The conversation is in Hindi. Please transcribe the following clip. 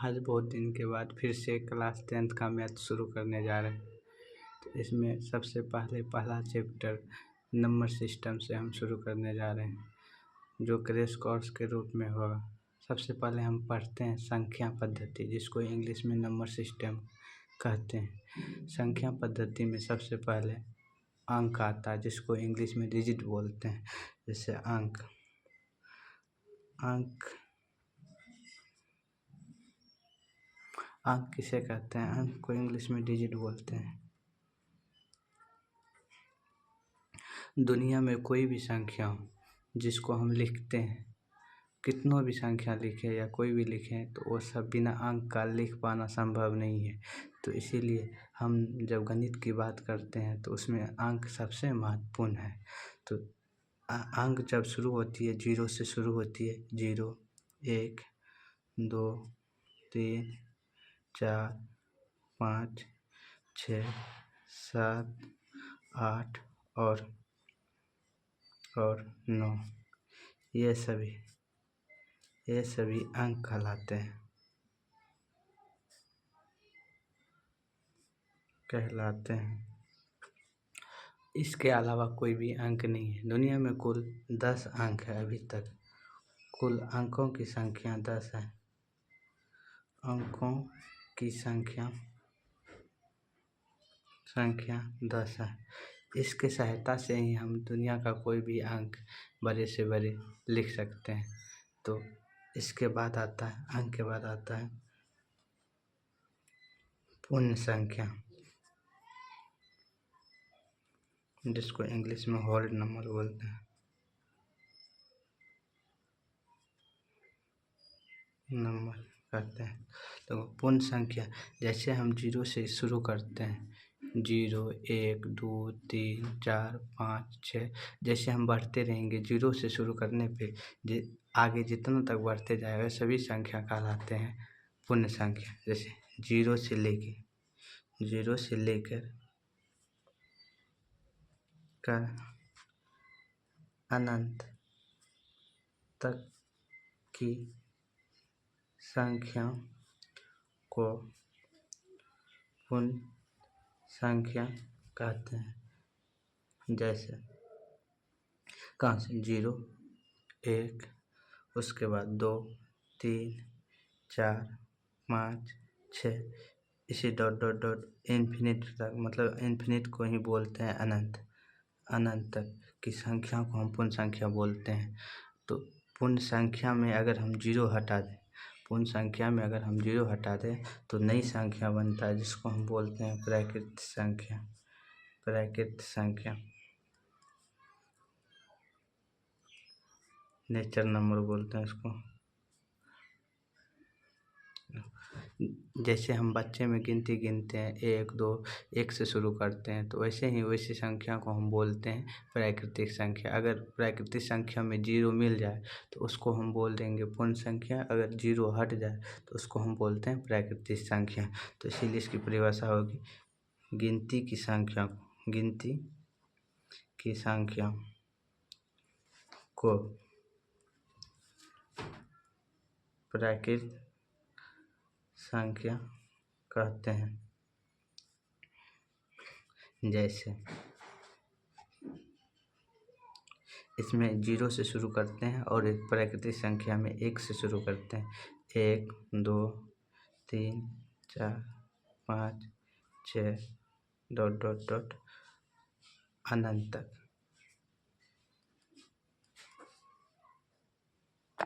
आज बहुत दिन के बाद फिर से क्लास 10th का मैथ शुरू करने जा रहे हैं। तो इसमें सबसे पहला चैप्टर नंबर सिस्टम से हम शुरू करने जा रहे हैं, जो क्रैश कोर्स के रूप में होगा। सबसे पहले हम पढ़ते हैं संख्या पद्धति, जिसको इंग्लिश में नंबर सिस्टम कहते हैं। संख्या पद्धति में सबसे पहले अंक आता है, जिसको इंग्लिश में डिजिट बोलते हैं। जैसे अंक किसे कहते हैं? अंक को इंग्लिश में डिजिट बोलते हैं। दुनिया में कोई भी संख्या हो जिसको हम लिखते हैं, कितनों भी संख्या लिखे या कोई भी लिखें, तो वो सब बिना अंक का लिख पाना संभव नहीं है। तो इसीलिए हम जब गणित की बात करते हैं तो उसमें अंक सबसे महत्वपूर्ण है। तो अंक जब शुरू होती है, 0 से शुरू होती है। 0, 1, 2, 3, 4, 5, 6, 7, 8 और 9, ये सभी अंक कहलाते हैं। इसके अलावा कोई भी अंक नहीं है। दुनिया में कुल 10 अंक है। अभी तक कुल अंकों की संख्या 10 है। अंकों की संख्या 10 है। इसके सहायता से ही हम दुनिया का कोई भी अंक बड़े से बड़े लिख सकते हैं। तो इसके बाद आता है, अंक के बाद आता है पूर्ण संख्या, जिसको इंग्लिश में होल नंबर बोलते हैं। नंबर कहते हैं। तो पूर्ण संख्या, जैसे हम 0 से शुरू करते हैं, 0, 1, 2, 3, 4, 5, 6, जैसे हम बढ़ते रहेंगे 0 से शुरू करने पे आगे जितना तक बढ़ते जाएगा सभी संख्या कहलाते हैं पूर्ण संख्या। जैसे 0 से लेकर कर अनंत तक की संख्या को पूर्ण संख्या कहते हैं। जैसे कहाँ से 0, 1, उसके बाद 2, 3, 4, 5, 6, इसी डॉट इन्फिनिट तक, मतलब इन्फिनिट को ही बोलते हैं अनंत तक की संख्या को हम पूर्ण संख्या बोलते हैं। तो पूर्ण संख्या में अगर हम 0 हटा दें तो नई संख्या बनता है, जिसको हम बोलते हैं प्राकृत संख्या, नेचर नंबर बोलते हैं इसको। जैसे हम बच्चे में गिनती गिनते हैं, 1, 2, 1 से शुरू करते हैं, तो वैसी संख्या को हम बोलते हैं प्राकृतिक संख्या। अगर प्राकृतिक संख्या में 0 मिल जाए तो उसको हम बोल देंगे पूर्ण संख्या। अगर 0 हट जाए तो उसको हम बोलते हैं प्राकृतिक संख्या। तो इसीलिए इसकी परिभाषा होगी गिनती की संख्या को प्राकृतिक संख्या कहते हैं। जैसे इसमें 0 से शुरू करते हैं और एक प्राकृतिक संख्या में 1 से शुरू करते हैं। 1, 2, 3, 4, 5, 6 डॉट अनंत तक।